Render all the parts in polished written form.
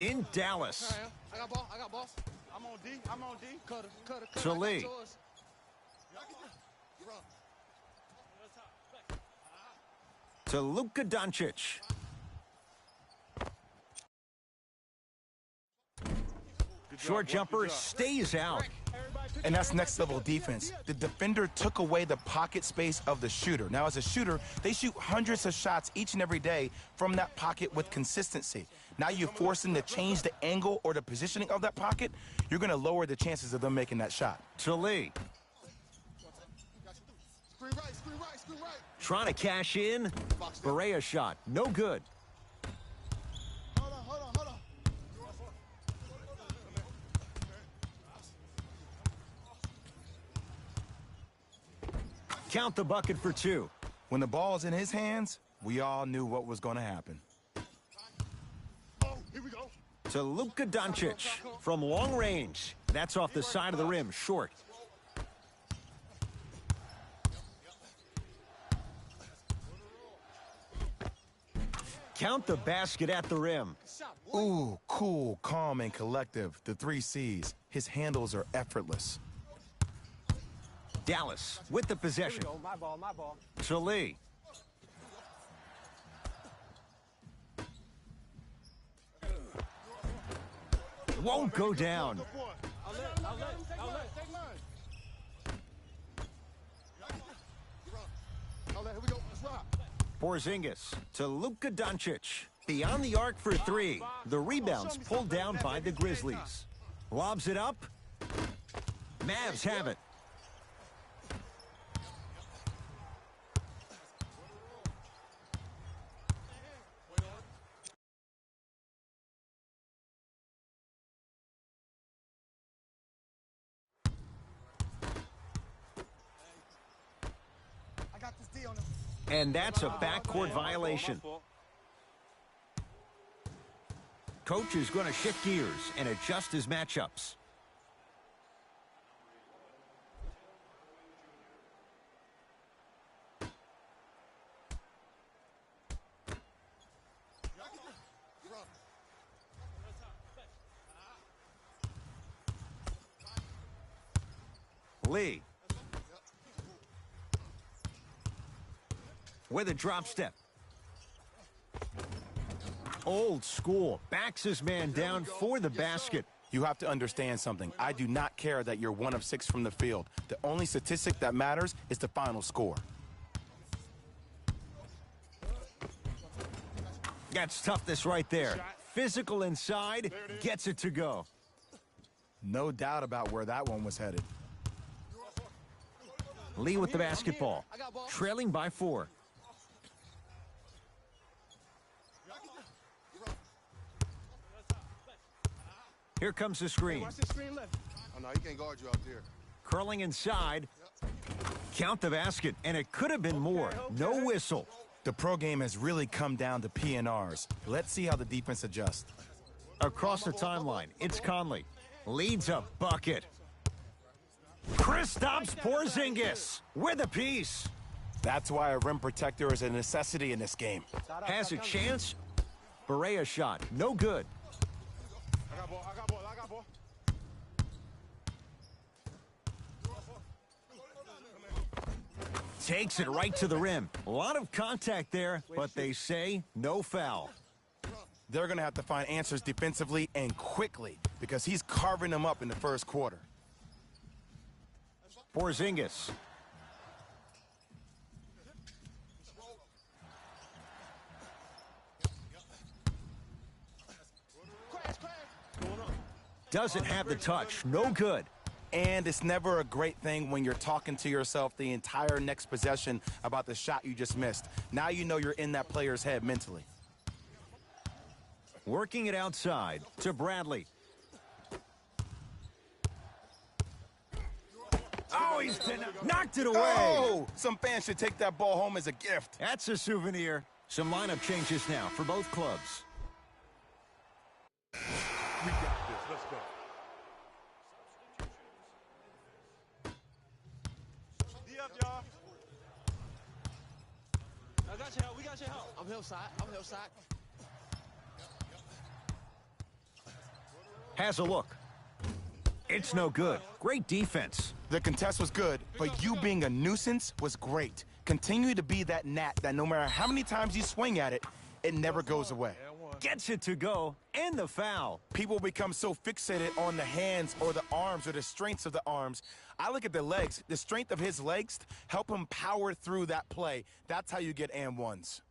in Dallas. I got ball. I got ball. I'm on D. I'm on D. Cutter. To Lee. To Luka Doncic. Short jumper stays out. And that's next level defense. The defender took away the pocket space of the shooter. Now, as a shooter, they shoot hundreds of shots each and every day from that pocket with consistency. Now you force them to change the angle or the positioning of that pocket. You're going to lower the chances of them making that shot. To Lee. Trying to cash in. Berea shot. No good. Hold on. Count the bucket for two. When the ball's in his hands, we all knew what was going to happen. Oh, here we go. To Luka Doncic from long range. That's off the side of the rim, short. Count the basket at the rim. Ooh, cool, calm, and collective. The 3 C's. His handles are effortless. Dallas with the possession. My ball. To Lee. Won't go down. Here we go. Let's rock. Porzingis to Luka Doncic. Beyond the arc for 3. The rebound's pulled down by the Grizzlies. Lobs it up. Mavs have it. I got this D on him. And that's a backcourt violation. Coach is going to shift gears and adjust his matchups. Lee. With a drop step. Old school. Backs his man down for the basket. You have to understand something. I do not care that you're 1 of 6 from the field. The only statistic that matters is the final score. That's toughness right there. Physical inside, gets it to go. No doubt about where that one was headed. Lee with the basketball. Trailing by 4. Here comes the screen. Watch this screen left. Oh, no, he can't guard you out there. Curling inside. Count the basket, and it could have been more. No whistle. The pro game has really come down to PNRs. Let's see how the defense adjusts. Across the timeline, it's Conley. Leads a bucket. Kristaps Porzingis with a piece. That's why a rim protector is a necessity in this game. Has a chance. Berea shot. No good. I got ball. Takes it right to the rim. A lot of contact there, but they say no foul. They're going to have to find answers defensively and quickly because he's carving them up in the first quarter. Porzingis. Doesn't have the touch. No good. And it's never a great thing when you're talking to yourself the entire next possession about the shot you just missed. Now you know you're in that player's head mentally. Working it outside to Bradley. Oh, he's knocked it away. Oh, some fans should take that ball home as a gift. That's a souvenir. Some lineup changes now for both clubs. We got this. Let's go. D up, y'all. I got your help. We got your help. I'm hillside. Has a look. It's no good. Great defense. The contest was good, but you being a nuisance was great. Continue to be that gnat that no matter how many times you swing at it, it never goes away. Gets it to go, and the foul. People become so fixated on the hands or the arms or the strengths of the arms. I look at the legs. The strength of his legs help him power through that play. That's how you get and ones.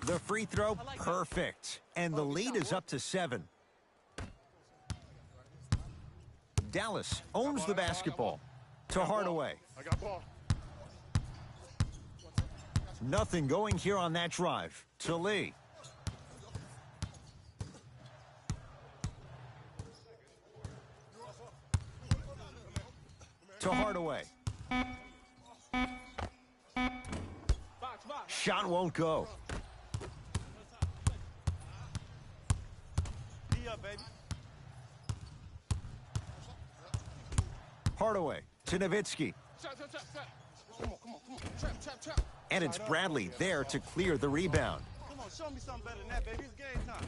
The free throw, perfect. And the lead is up to 7. Dallas owns the basketball. To Hardaway. I got ball. Nothing going here on that drive. To Lee. To Hardaway. Shot won't go. D up, baby. Hardaway to Nowitzki. Come on. Trap. And it's Bradley there to clear the rebound. Come on, show me something better than that, baby. It's game time.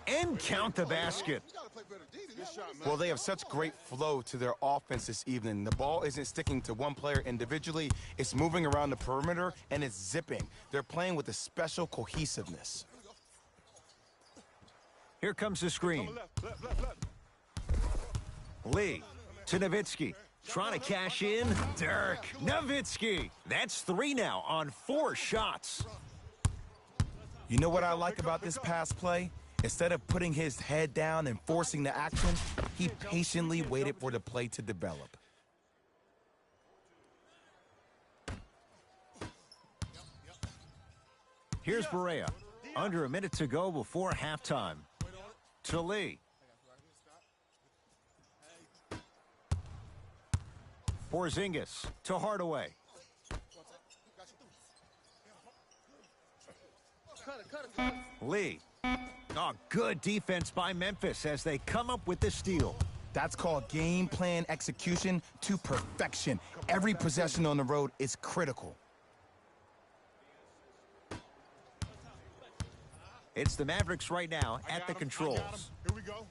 And count the basket. You gotta play better defense. Good shot, man. Well, they have such great flow to their offense this evening. The ball isn't sticking to one player individually. It's moving around the perimeter, and it's zipping. They're playing with a special cohesiveness. Here comes the screen. Left. Lee to Nowitzki. Trying to cash in. Dirk Nowitzki. That's 3 now on 4 shots. You know what I like about this pass play? Instead of putting his head down and forcing the action, he patiently waited for the play to develop. Here's Barea. Under a minute to go before halftime. To Lee. Porzingis to Hardaway. Lee. Oh, good defense by Memphis as they come up with the steal. That's called game plan execution to perfection. Every possession on the road is critical. It's the Mavericks right now at the controls. Here we go.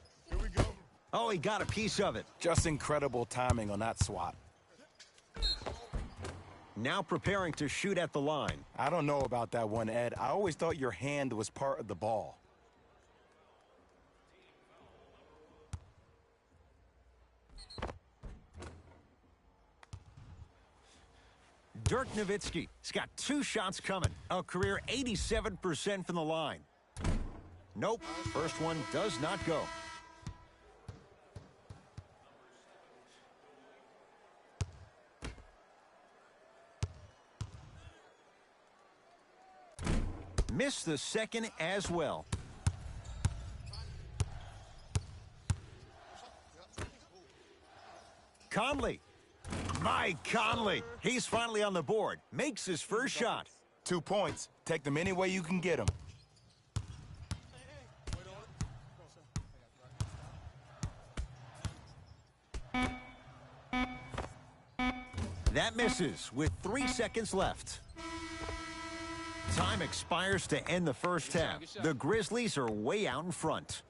Oh, he got a piece of it. Just incredible timing on that swat. Now preparing to shoot at the line. I don't know about that one, Ed. I always thought your hand was part of the ball. Dirk Nowitzki. He's got 2 shots coming. A career 87% from the line. Nope. First one does not go. Missed the second as well. Conley. Mike Conley. He's finally on the board. Makes his first shot. 2 points. Take them any way you can get them. That misses with 3 seconds left. Time expires to end the first half. The Grizzlies are way out in front.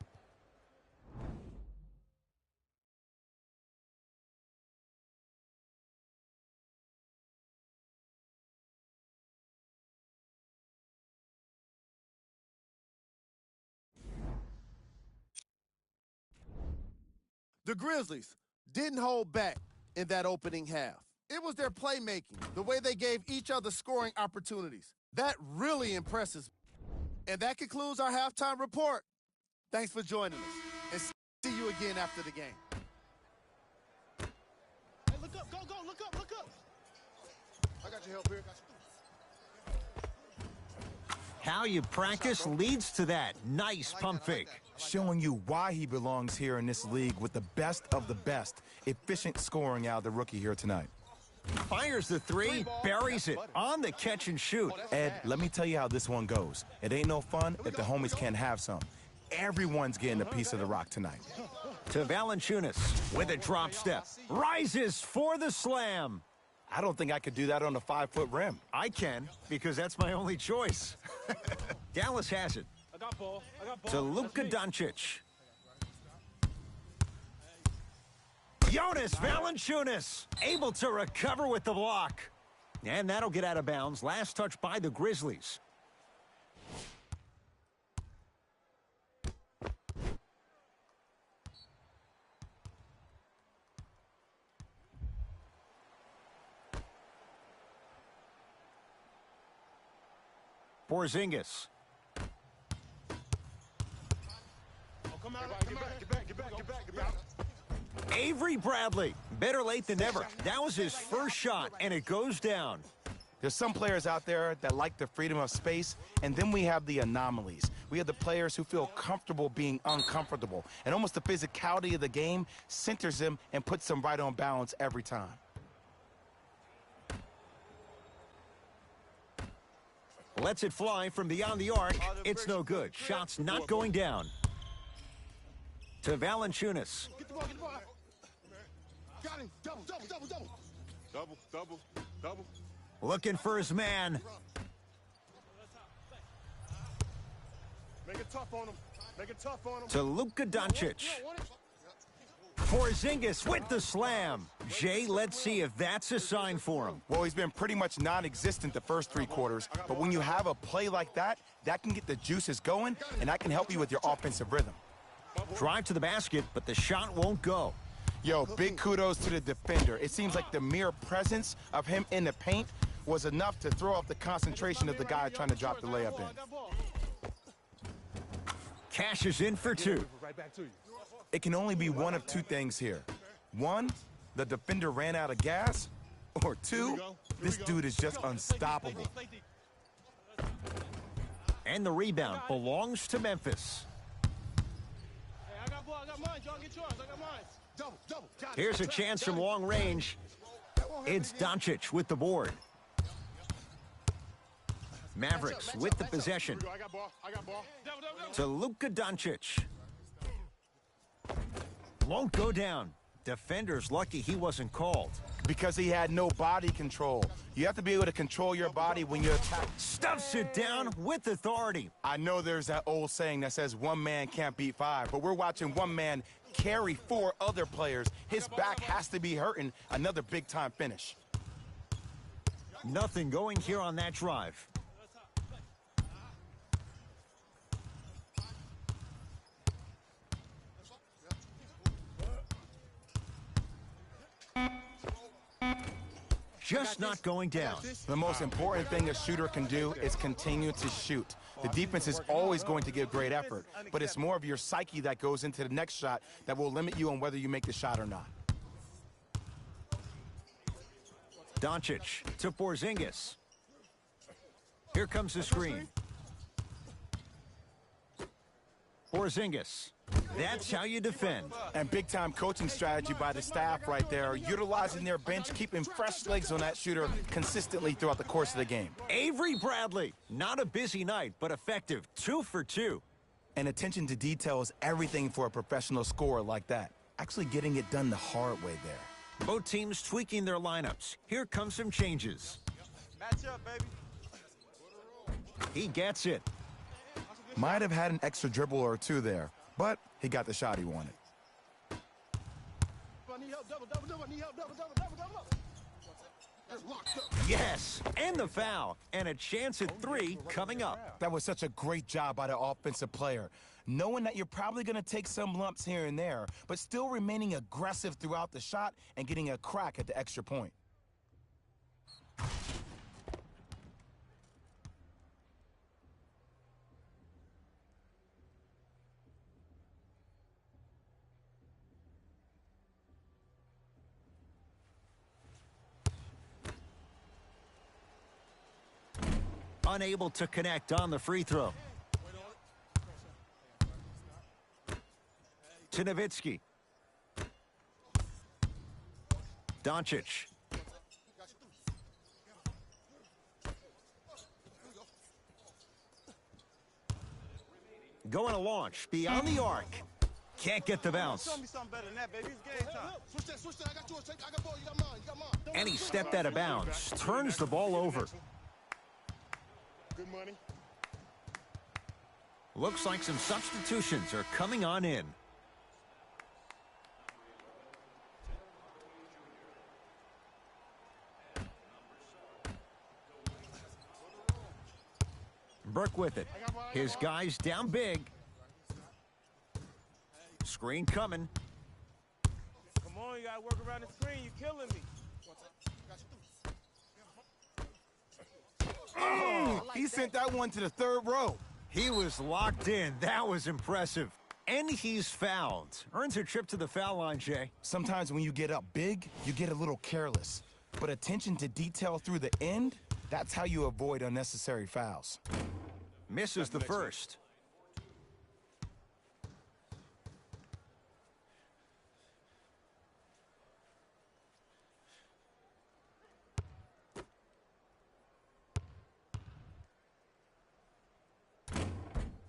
The Grizzlies didn't hold back in that opening half. It was their playmaking, the way they gave each other scoring opportunities. That really impresses me. And that concludes our halftime report. Thanks for joining us, and see you again after the game. Hey, look up, go, look up. I got your help here. How you practice leads to that. Nice pump fake. Showing you why he belongs here in this league with the best of the best. Efficient scoring out of the rookie here tonight. Fires the three, buries it on the catch and shoot. Ed, let me tell you how this one goes. It ain't no fun if the homies can't have some. Everyone's getting a piece of the rock tonight. To Valanciunas with a drop step. Rises for the slam. I don't think I could do that on a 5-foot rim. I can, because that's my only choice. Dallas has it. I got ball. To Luka Doncic. Jonas Valanciunas able to recover with the block. And that'll get out of bounds. Last touch by the Grizzlies. Porzingis. Come out. Get back. Avery Bradley. Better late than never. That was his first shot, and it goes down. There's some players out there that like the freedom of space, and then we have the anomalies. We have the players who feel comfortable being uncomfortable, and almost the physicality of the game centers them and puts them right on balance every time. Lets it fly from beyond the arc. It's no good. Shots not going down. To Valanciunas. Get the ball. Got him. Double. Looking for his man. Make it tough on him. To Luka Doncic. Porzingis with the slam. Jay, let's see if that's a sign for him. Well, he's been pretty much non-existent the first 3 quarters, but when you have a play like that, that can get the juices going, and that can help you with your offensive rhythm. Drive to the basket, but the shot won't go. Yo, big kudos to the defender. It seems like the mere presence of him in the paint was enough to throw off the concentration of the guy trying to drop the layup in. Cashes in for 2. It can only be one of 2 things here. 1, the defender ran out of gas, or 2, this dude is just unstoppable. And the rebound belongs to Memphis. I got ball. I got mine. Y'all get yours. I got mine. Double. Here's a chance from long range. It's Doncic with the board. Mavericks with the possession. I got ball. Double. To Luka Doncic. Won't go down. Defender's lucky he wasn't called. Because he had no body control. You have to be able to control your body when you attack. Stuffs it down with authority. I know there's that old saying that says 1 man can't beat 5, but we're watching 1 man carry 4 other players. His back has to be hurting. Another big-time finish. Nothing going here on that drive. Just not going down. The most important thing a shooter can do is continue to shoot. The defense is always going to give great effort, but it's more of your psyche that goes into the next shot that will limit you on whether you make the shot or not. Doncic to Porzingis. Here comes the screen. Porzingis. That's how you defend. And big-time coaching strategy by the staff right there, utilizing their bench, keeping fresh legs on that shooter consistently throughout the course of the game. Avery Bradley. Not a busy night, but effective. 2 for 2. And attention to detail is everything for a professional scorer like that. Actually getting it done the hard way there. Both teams tweaking their lineups. Here comes some changes. Match up, baby. He gets it. Might have had an extra dribble or 2 there, but he got the shot he wanted. Yes, and the foul. And a chance at 3 coming up. That was such a great job by the offensive player. Knowing that you're probably going to take some lumps here and there, but still remaining aggressive throughout the shot and getting a crack at the extra point. Unable to connect on the free throw. To Nowitzki. Doncic. Going to launch beyond the arc. Can't get the bounce. Show me something better than that, baby. It's game time. Switch that. I got yours. I got ball. You got mine. You got mine. And he stepped out of bounds. Turns the ball over. Good money. Looks like some substitutions are coming on in. Burke with it. His guys down big. Screen coming. Come on, you gotta work around the screen. You're killing me. He sent that one to the third row. He was locked in. That was impressive. And he's fouled. Earns a trip to the foul line, Jay. Sometimes when you get up big, you get a little careless. But attention to detail through the end, that's how you avoid unnecessary fouls. Misses the first.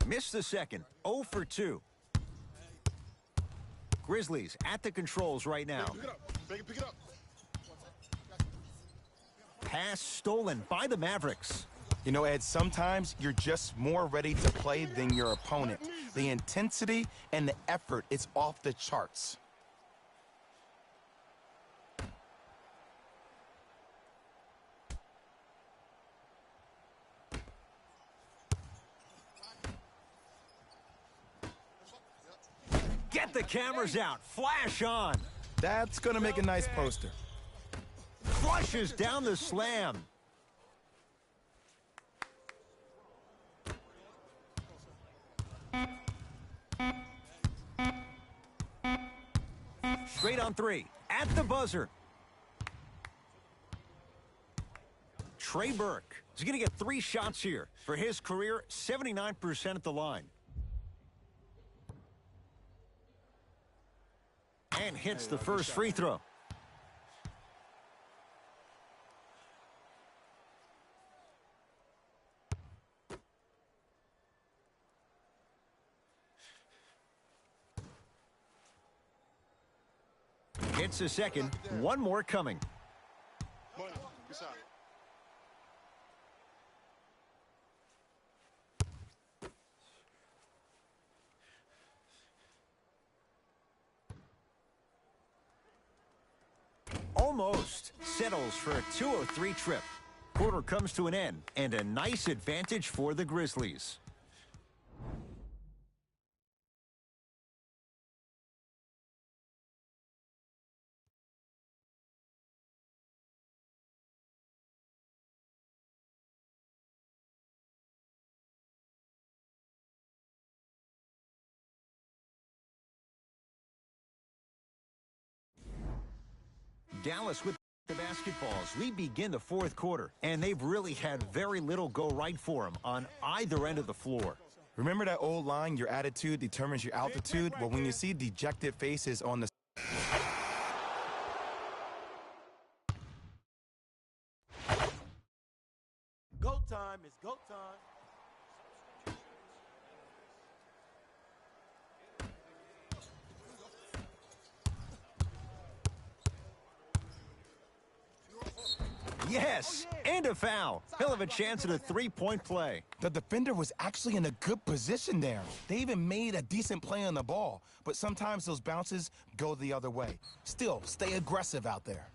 Missed the second. 0 for 2. Grizzlies at the controls right now. Pick it up. Pick it up. Pass stolen by the Mavericks. You know, Ed, sometimes you're just more ready to play than your opponent. The intensity and the effort is off the charts. Get the cameras out. Flash on. That's going to make a nice poster. Flushes down the slam. Straight on 3. At the buzzer. Trey Burke is going to get 3 shots here. For his career, 79% at the line. And hits the first free throw. Hits a second. One more coming. Money. Good shot. Almost settles for a 2-0-3 trip. Quarter comes to an end, and a nice advantage for the Grizzlies. Dallas with the basketballs. We begin the fourth quarter, and they've really had very little go right for them on either end of the floor. Remember that old line, your attitude determines your altitude? Well, when you see dejected faces on the... Go time. It's go time. Yes, and a foul. He'll have a chance at a three-point play. The defender was actually in a good position there. They even made a decent play on the ball, but sometimes those bounces go the other way. Still, stay aggressive out there.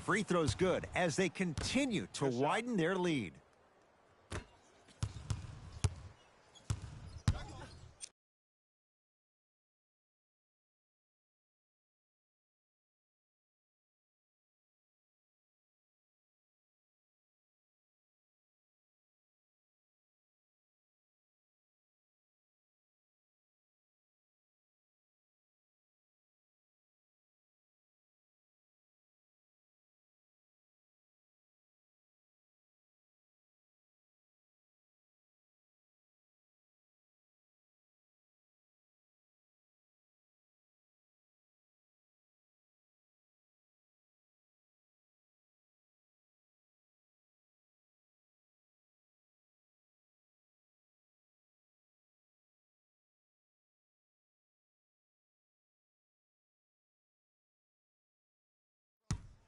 Free throw's good as they continue to widen their lead.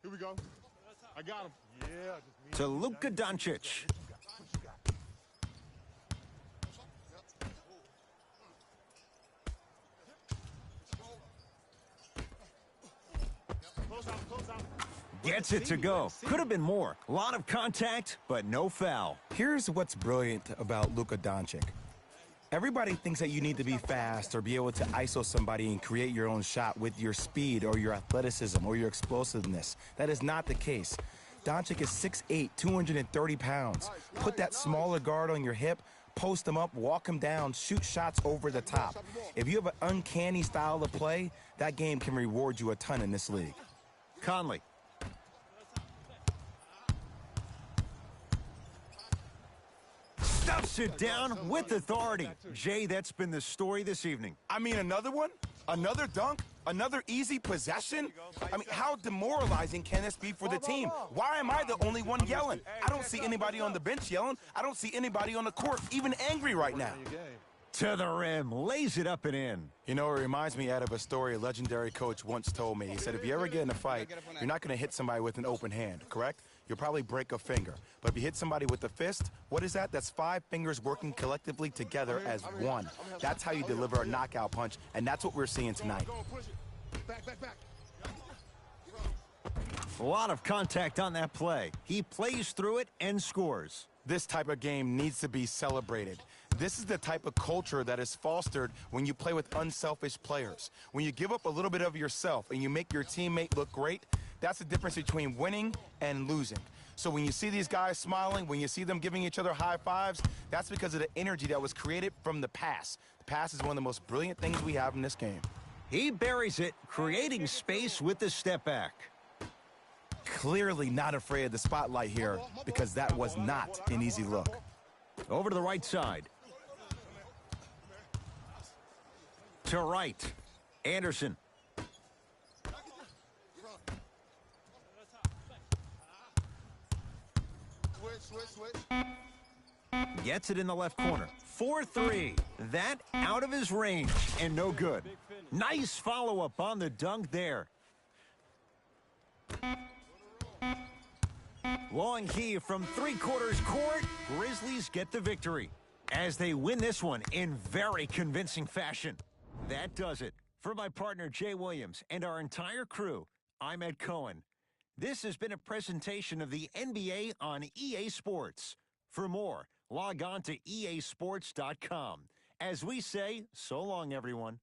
Here we go. I got him. Yeah. To Luka Doncic. Close out. Gets it to go. Could have been more. A lot of contact, but no foul. Here's what's brilliant about Luka Doncic. Everybody thinks that you need to be fast or be able to ISO somebody and create your own shot with your speed or your athleticism or your explosiveness. That is not the case. Doncic is 6'8", 230 pounds. Put that smaller guard on your hip, post him up, walk him down, shoot shots over the top. If you have an uncanny style of play, that game can reward you a ton in this league. Conley. Stuffs it down with authority. Jay, that's been the story this evening. I mean, another one? Another dunk? Another easy possession? I mean, how demoralizing can this be for the team? Why am I the only one yelling? I don't see anybody on the bench yelling. I don't see anybody on the court even angry right now. To the rim, lays it up and in. You know, it reminds me out of a story a legendary coach once told me. He said, if you ever get in a fight, you're not going to hit somebody with an open hand, correct? You'll probably break a finger. But if you hit somebody with a fist, what is that? That's 5 fingers working collectively together as one. That's how you deliver a knockout punch, and that's what we're seeing tonight. Back. A lot of contact on that play. He plays through it and scores. This type of game needs to be celebrated. This is the type of culture that is fostered when you play with unselfish players. When you give up a little bit of yourself and you make your teammate look great, that's the difference between winning and losing. So when you see these guys smiling, when you see them giving each other high fives, that's because of the energy that was created from the pass. The pass is one of the most brilliant things we have in this game. He buries it, creating space with the step back. Clearly not afraid of the spotlight here because that was not an easy look. Over to the right side. To right. Anderson. Switch. Gets it in the left corner. 4-3. That out of his range and no good. Nice follow-up on the dunk there. Long heave from three-quarters court. Grizzlies get the victory as they win this one in very convincing fashion. That does it. For my partner, Jay Williams, and our entire crew, I'm Ed Cohen. This has been a presentation of the NBA on EA Sports. For more, log on to easports.com. As we say, so long, everyone.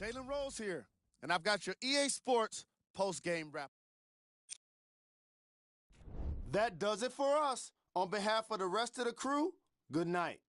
Jalen Rose here, and I've got your EA Sports post-game wrap. That does it for us. On behalf of the rest of the crew, good night.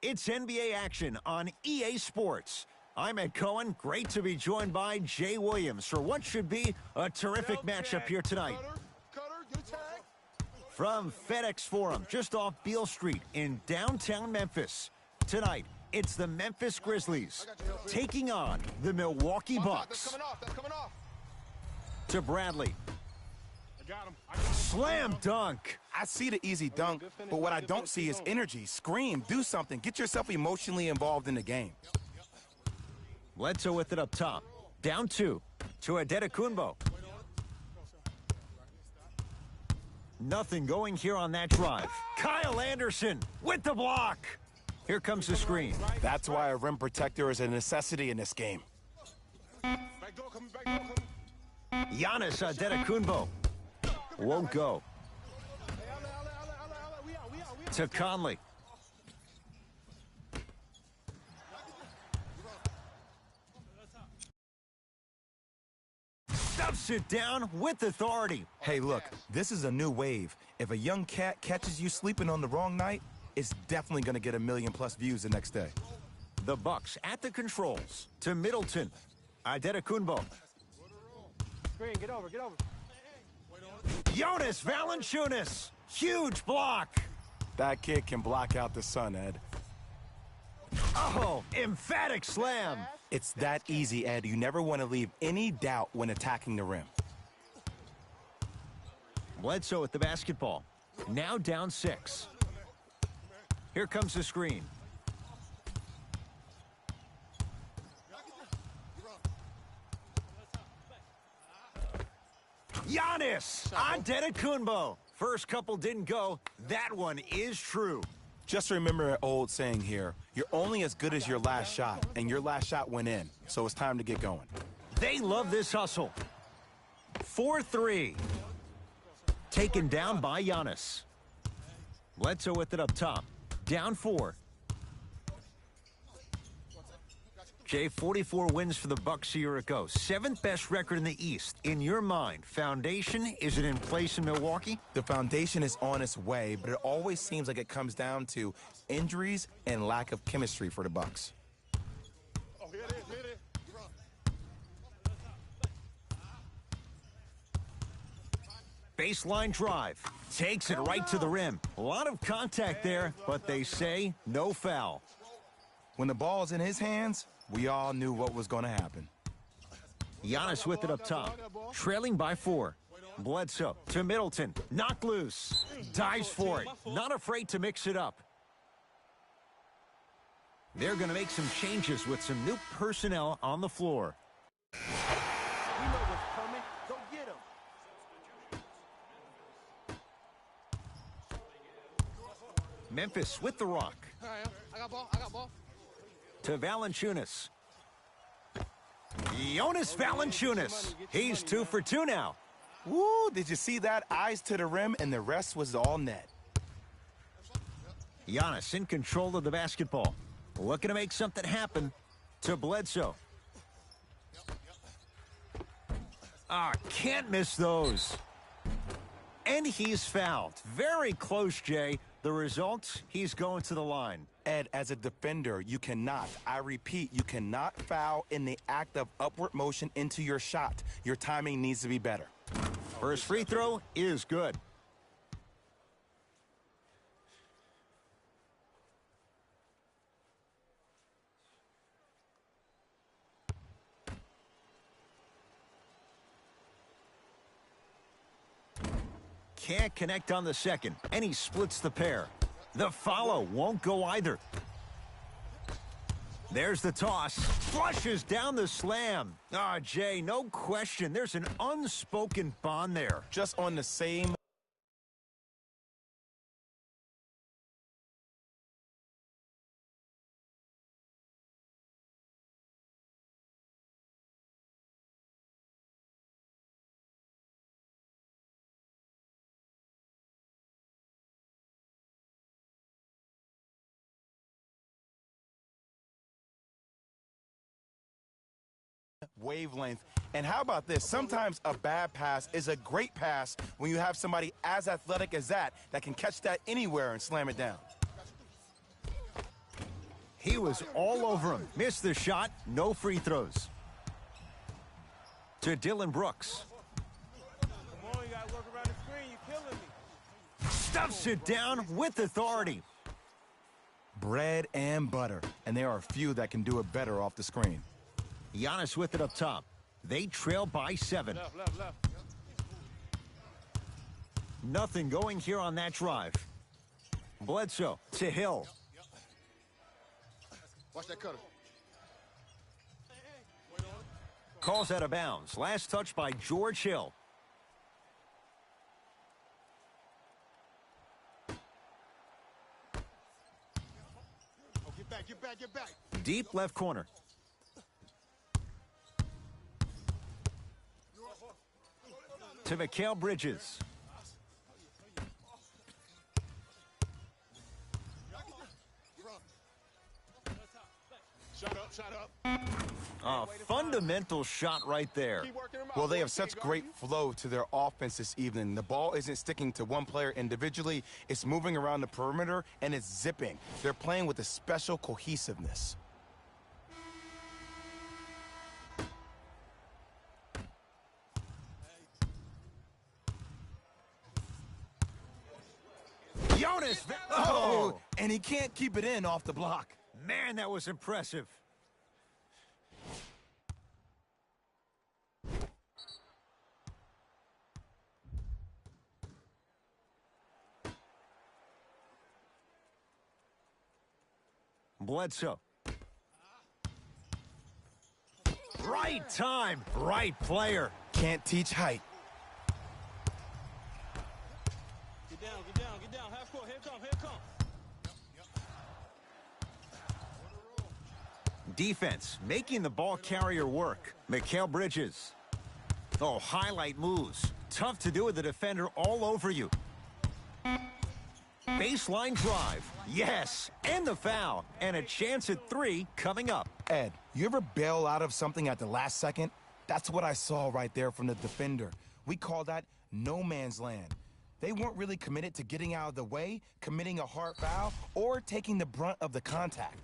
It's NBA action on EA Sports. I'm Ed Cohen. Great to be joined by Jay Williams for what should be a terrific matchup here tonight. Cutter, get a tag. From FedEx Forum, just off Beale Street in downtown Memphis. Tonight, it's the Memphis Grizzlies taking on the Milwaukee Bucks. That's coming off. To Bradley. I got him. Slam dunk. I see the easy dunk, but what I don't see is energy. Scream, do something. Get yourself emotionally involved in the game. Bledsoe with it up top. Down 2 to Adetokunbo. Nothing going here on that drive. Kyle Anderson with the block. Here comes the screen. That's why a rim protector is a necessity in this game. Back door coming, back door coming. Giannis Adetokunbo won't go. To Conley. Stuffs it down with authority. Hey, look, this is a new wave. If a young cat catches you sleeping on the wrong night, it's definitely going to get 1 million+ views the next day. The Bucks at the controls. To Middleton. Adetokunbo. Screen, get over, get over. Jonas Valanciunas. Huge block. That kid can block out the sun, Ed. Oh, emphatic slam. It's that easy, Ed. You never want to leave any doubt when attacking the rim. Bledsoe with the basketball. Now down 6. Here comes the screen. Giannis Antetokounmpo. First couple didn't go. That one is true. Just remember an old saying here. You're only as good as your last shot, and your last shot went in, so it's time to get going. They love this hustle. 4-3. Taken down by Giannis. Bledsoe with it up top. Down 4. Jay, 44 wins for the Bucks a year ago. 7th best record in the East. In your mind, foundation, is it in place in Milwaukee? The foundation is on its way, but it always seems like it comes down to injuries and lack of chemistry for the Bucks. Oh, here it is, here it is. Baseline drive. Takes it right to the rim. A lot of contact there, but they say no foul. When the ball's in his hands, we all knew what was going to happen. Giannis with it up top. Trailing by 4. Bledsoe to Middleton. Knocked loose. Dives for it. Not afraid to mix it up. They're going to make some changes with some new personnel on the floor. We know what's coming. Go get him. Memphis with the rock. All right, I got ball. I got ball. To Valanciunas. Jonas Valanciunas. He's 2 for 2 now. Woo, did you see that? Eyes to the rim, and the rest was all net. Giannis in control of the basketball. Looking to make something happen. To Bledsoe. Can't miss those. And he's fouled. Very close, Jay. The result, he's going to the line. Ed, as a defender, you cannot, I repeat, you cannot foul in the act of upward motion into your shot. Your timing needs to be better. First free throw is good. Can't connect on the second, and he splits the pair. The follow won't go either. There's the toss. Flushes down the slam. Jay, no question. There's an unspoken bond there. Just on the same... wavelength. And how about this? Sometimes a bad pass is a great pass when you have somebody as athletic as that can catch that anywhere and slam it down. He was all over him. Missed the shot. No free throws. To Dylan Brooks. Come on, you got to work around the screen. You're killing me. Stuffs it down with authority. Bread and butter. And there are a few that can do it better off the screen. Giannis with it up top. They trail by 7. Left. Nothing going here on that drive. Bledsoe to Hill. Watch that cutter. Calls out of bounds. Last touch by George Hill. Oh, get back. Deep left corner. To Mikal Bridges. Shut up. A fundamental shot right there. Keep working him out. Well, they have such great flow to their offense this evening. The ball isn't sticking to one player individually. It's moving around the perimeter, and it's zipping. They're playing with a special cohesiveness. Jonas. Oh, and he can't keep it in off the block. Man, that was impressive. Bledsoe. Right time, right player. Can't teach height. Get down. Half court. Here come. Defense, making the ball carrier work. Mikal Bridges. Oh, highlight moves. Tough to do with the defender all over you. Baseline drive. Yes, and the foul. And a chance at 3 coming up. Ed, you ever bail out of something at the last second? That's what I saw right there from the defender. We call that no man's land. They weren't really committed to getting out of the way, committing a hard foul, or taking the brunt of the contact.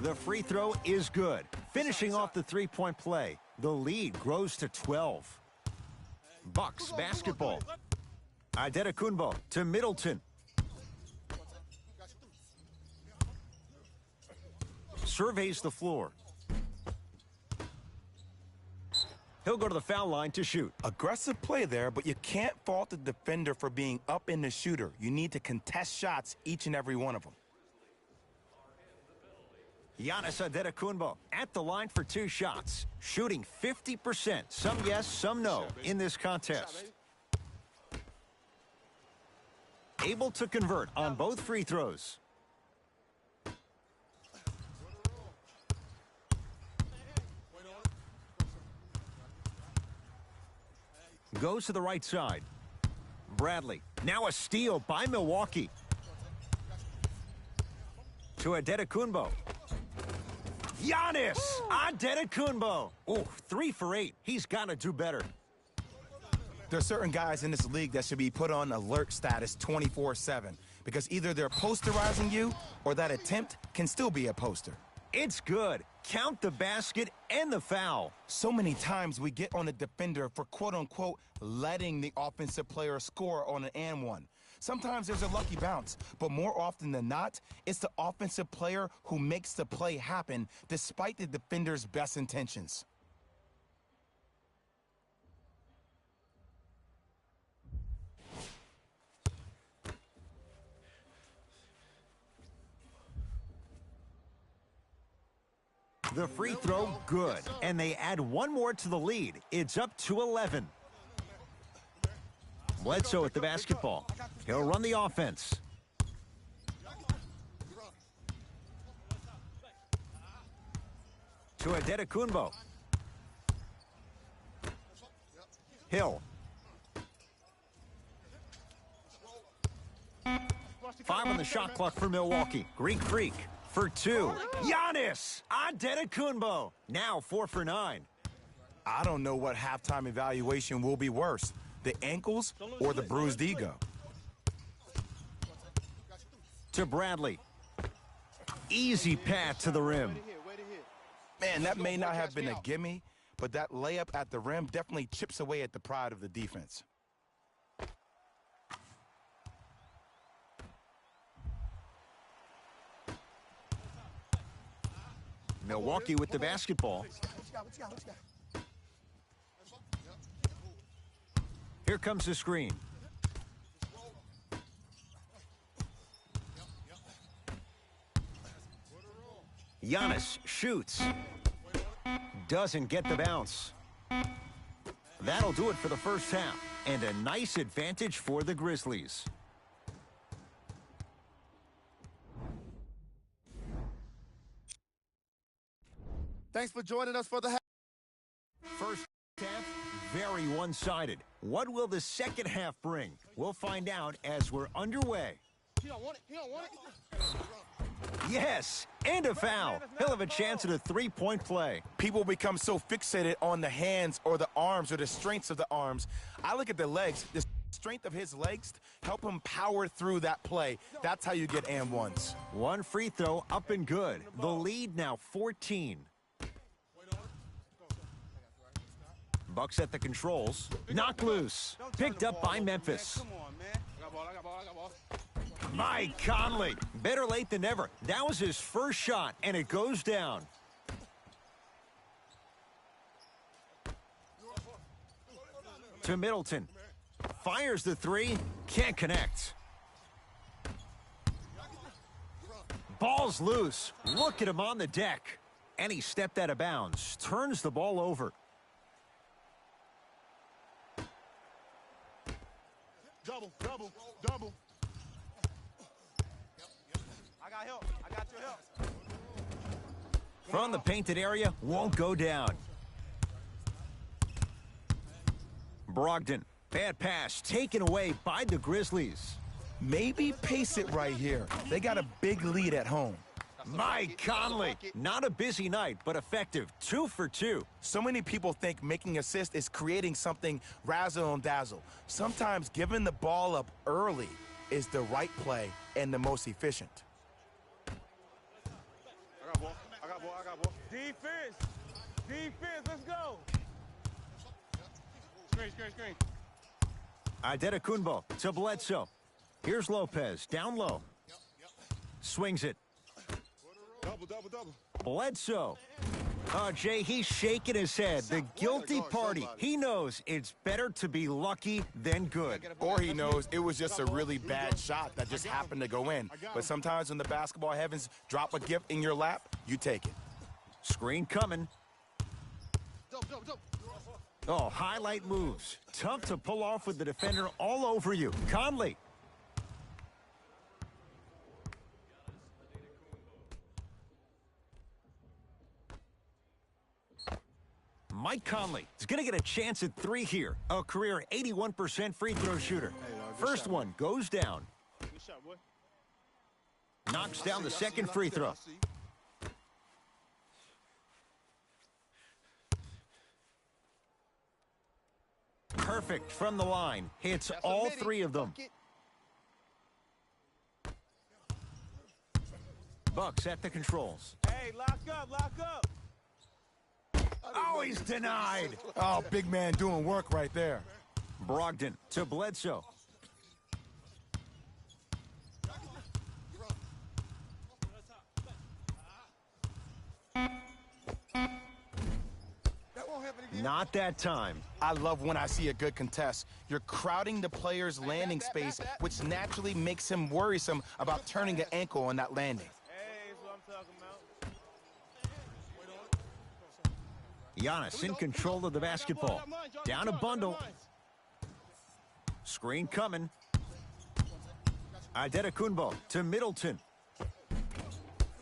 The free throw is good. Finishing off the three-point play. The lead grows to 12. Bucks basketball. Adetokunbo to Middleton. Surveys the floor. He'll go to the foul line to shoot. Aggressive play there, but you can't fault the defender for being up in the shooter. You need to contest shots, each and every one of them. Giannis Adetokunbo at the line for 2 shots, shooting 50%. Some yes, some no in this contest. Able to convert on both free throws. Goes to the right side. Bradley, now a steal by Milwaukee. To Adetokunbo. Giannis Adetokunbo. Oh, 3 for 8. He's got to do better. There are certain guys in this league that should be put on alert status 24/7 because either they're posterizing you or that attempt can still be a poster. It's good. Count the basket and the foul. So many times we get on the defender for quote-unquote letting the offensive player score on an and one. Sometimes there's a lucky bounce, but more often than not, it's the offensive player who makes the play happen despite the defender's best intentions. The free throw, good. And they add 1 more to the lead. It's up to 11. Bledsoe at the basketball. He'll run the offense. To Adetokunbo. Hill. 5 on the shot clock for Milwaukee. Greek Freak for 2. Giannis Adetokunbo. Now 4 for 9. I don't know what halftime evaluation will be worse, the ankles or the bruised ego. To Bradley. Easy path to the rim. Man, that may not have been a gimme, but that layup at the rim definitely chips away at the pride of the defense. Milwaukee with the basketball. Here comes the screen. Giannis shoots. Doesn't get the bounce. That'll do it for the first half. And a nice advantage for the Grizzlies. Thanks for joining us for the half. First half, very one-sided. What will the second half bring? We'll find out as we're underway. He don't want it. He don't want it. Yes, and a foul. He'll have a chance at a three-point play. People become so fixated on the hands or the arms or the strengths of the arms. I look at the legs. The strength of his legs help him power through that play. That's how you get and ones. 1 free throw up and good. The lead now 14. Bucks at the controls. Knocked loose. Picked up by Memphis. Come on, man. I got ball. I got ball. I got ball. Mike Conley. Better late than never. That was his first shot, and it goes down. To Middleton. Fires the 3. Can't connect. Ball's loose. Look at him on the deck. And he stepped out of bounds. Turns the ball over. Double, double, double. got help. I got your help. From the painted area, won't go down. Brogdon, bad pass, taken away by the Grizzlies. Maybe pace it right here. They got a big lead at home. Mike Conley, not a busy night, but effective. 2 for 2. So many people think making assists is creating something razzle and dazzle. Sometimes giving the ball up early is the right play and the most efficient. I got ball. I got ball. I got ball. Defense. Defense. Let's go. Screen, screen, screen. Adetokunbo to Bledsoe. Here's Lopez, down low. Swings it. Double, double, double. Bledsoe. Oh, Jay, he's shaking his head. The guilty party. He knows it's better to be lucky than good. Or he knows it was just a really bad shot that just happened to go in. But sometimes when the basketball heavens drop a gift in your lap, you take it. Screen coming. Oh, highlight moves. Tough to pull off with the defender all over you. Conley. Mike Conley is going to get a chance at 3 here. A career 81% free throw shooter. First one goes down. Good shot, boy. Knocks down the second free throw. Perfect from the line. Hits all 3 of them. Bucks at the controls. Hey, lock up, lock up. Oh, he's denied. Oh, big man doing work right there. Brogdon to Bledsoe. Not that time. I love when I see a good contest. You're crowding the player's landing space, which naturally makes him worrisome about turning an ankle on that landing. Hey, that's what I'm talking about. Giannis in control of the basketball. Down a bundle. Screen coming. Adetokunbo to Middleton.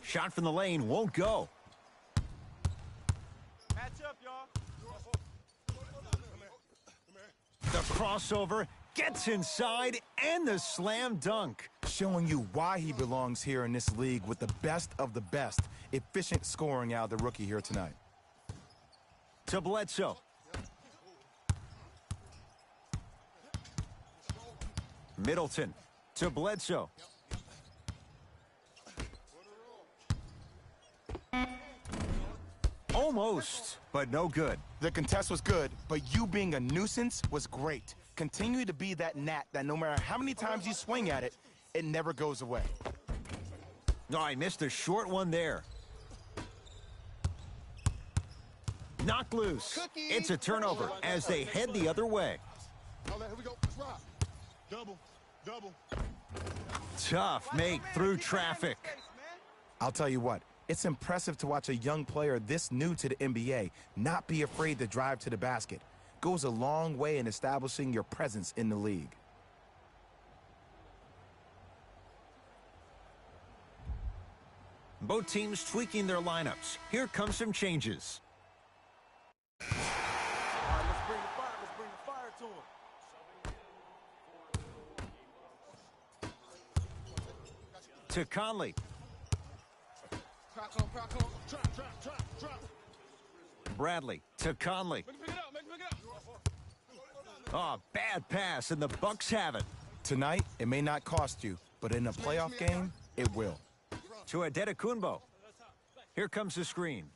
Shot from the lane won't go. Match up, y'all. The crossover gets inside and the slam dunk. Showing you why he belongs here in this league with the best of the best. Efficient scoring out of the rookie here tonight. To Bledsoe. Middleton to Bledsoe. Almost, but no good. The contest was good, but you being a nuisance was great. Continue to be that gnat that no matter how many times you swing at it, it never goes away. No, I missed a short one there. Knocked loose. It's a turnover as they head the other way. Here we go. Let's rock. Double, double. Tough make through traffic. I'll tell you what, it's impressive to watch a young player this new to the NBA not be afraid to drive to the basket. Goes a long way in establishing your presence in the league. Both teams tweaking their lineups. Here come some changes. All right, let's bring the fire. Let's bring the fire to him. To Conley. Crack on, crack on. Trap. Bradley to Conley. Make him pick it up, make him pick it up. Oh, bad pass, and the Bucks have it. Tonight, it may not cost you, but in a playoff game, it will. To Adetokunbo. Here comes the screen.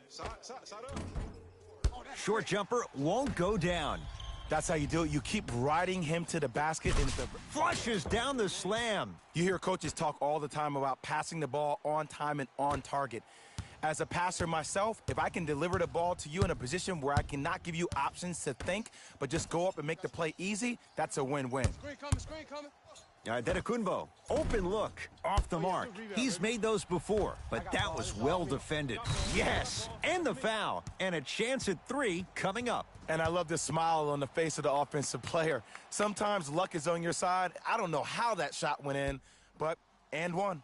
Side up. Short jumper won't go down. That's how you do it. You keep riding him to the basket. And Flushes down the slam. you hear coaches talk all the time about passing the ball on time and on target. As a passer myself, if I can deliver the ball to you in a position where I cannot give you options to think, but just go up and make the play easy, that's a win-win. Screen coming, screen coming. Dedekunbo, open look, off the mark. He's made those before, but that was well defended. Yes, and the foul, and a chance at 3 coming up. And I love the smile on the face of the offensive player. Sometimes luck is on your side. I don't know how that shot went in, but and one.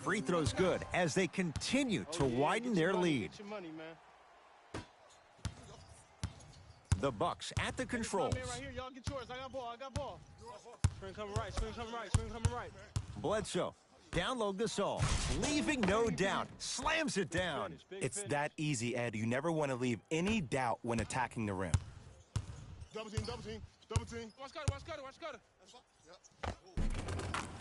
Free throw's good as they continue to widen their lead. Get your money, man. The Bucks at the controls. Right here, y'all get yours. I got ball. Screen coming right, screen coming right. Bledsoe, down low Gasol, leaving no doubt, slams it down. It's that easy, Ed. You never want to leave any doubt when attacking the rim. Double team. Watch cutter.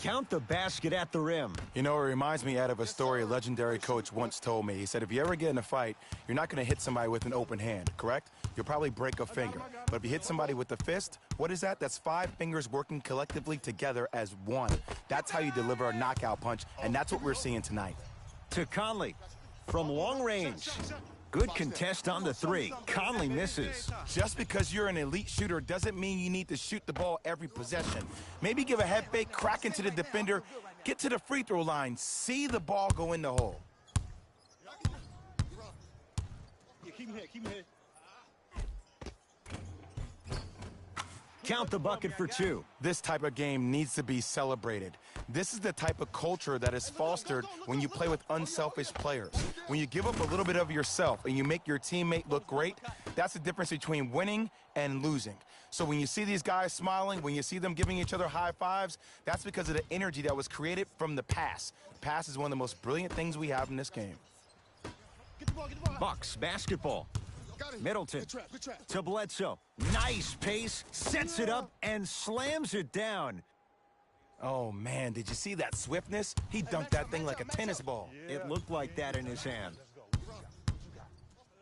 Count the basket at the rim. You know, it reminds me, Ed, of a story a legendary coach once told me. He said, if you ever get in a fight, you're not going to hit somebody with an open hand, correct? You'll probably break a finger. But if you hit somebody with a fist, what is that? That's 5 fingers working collectively together as one. That's how you deliver a knockout punch, and that's what we're seeing tonight. To Conley, from long range. Good contest on the 3. Conley misses. Just because you're an elite shooter doesn't mean you need to shoot the ball every possession. Maybe give a head fake, crack into the defender, get to the free throw line, see the ball go in the hole. Yeah, keep him here. Count the bucket for 2. This type of game needs to be celebrated. This is the type of culture that is fostered when you play with unselfish players. When you give up a little bit of yourself and you make your teammate look great, that's the difference between winning and losing. So when you see these guys smiling, when you see them giving each other high fives, that's because of the energy that was created from the pass. The pass is one of the most brilliant things we have in this game. Bucks basketball. Middleton to Bledsoe. Nice pace, sets it up, and slams it down. Oh, man, did you see that swiftness? He dunked that thing like a tennis ball. It looked like that in his hand.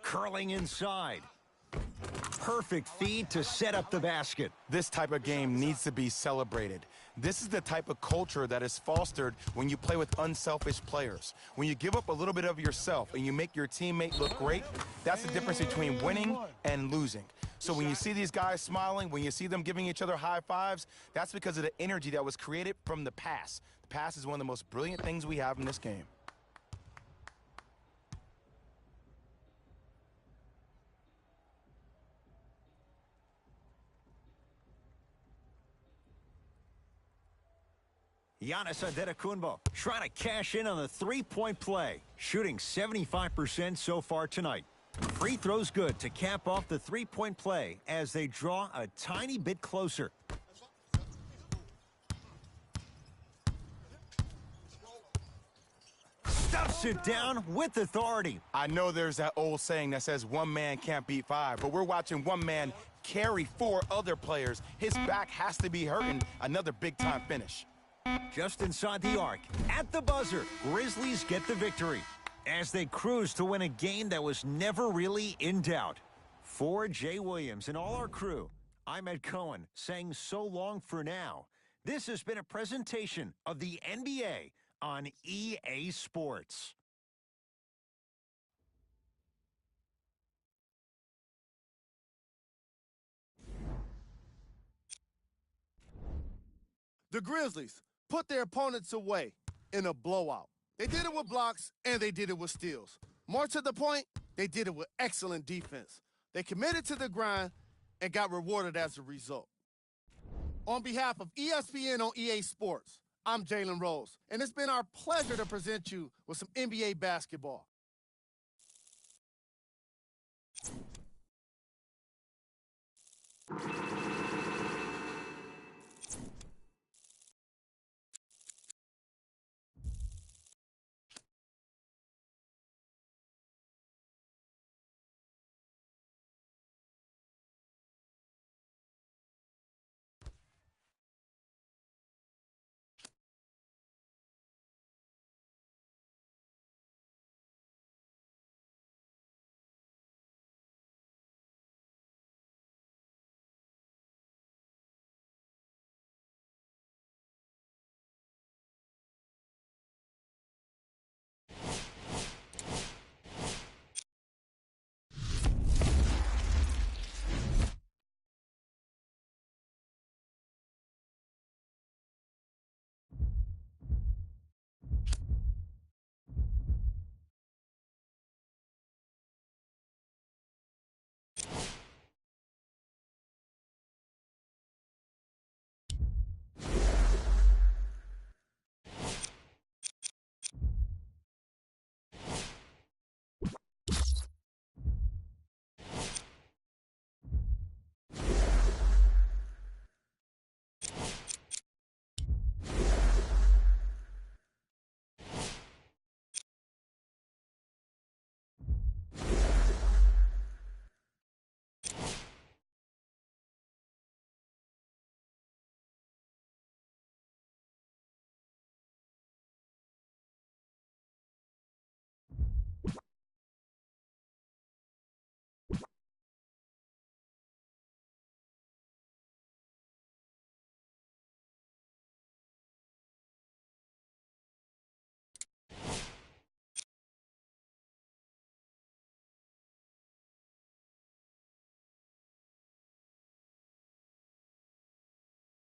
Curling inside. Perfect feed to set up the basket. This type of game needs to be celebrated. This is the type of culture that is fostered when you play with unselfish players. When you give up a little bit of yourself and you make your teammate look great, that's the difference between winning and losing. So when you see these guys smiling, when you see them giving each other high fives, that's because of the energy that was created from the pass. The pass is one of the most brilliant things we have in this game. Giannis Antetokounmpo trying to cash in on the 3-point play, shooting 75% so far tonight. Free throw's good to cap off the 3-point play as they draw a tiny bit closer. Stuffs it down with authority. I know there's that old saying that says one man can't beat 5, but we're watching one man carry 4 other players. His back has to be hurting. Another big-time finish. Just inside the arc, at the buzzer, Grizzlies get the victory as they cruise to win a game that was never really in doubt. For Jay Williams and all our crew, I'm Ed Cohen saying so long for now. This has been a presentation of the NBA on EA Sports. The Grizzlies put their opponents away in a blowout. They did it with blocks, and they did it with steals. More to the point, they did it with excellent defense. They committed to the grind and got rewarded as a result. On behalf of ESPN on EA Sports, I'm Jalen Rose, and it's been our pleasure to present you with some NBA basketball.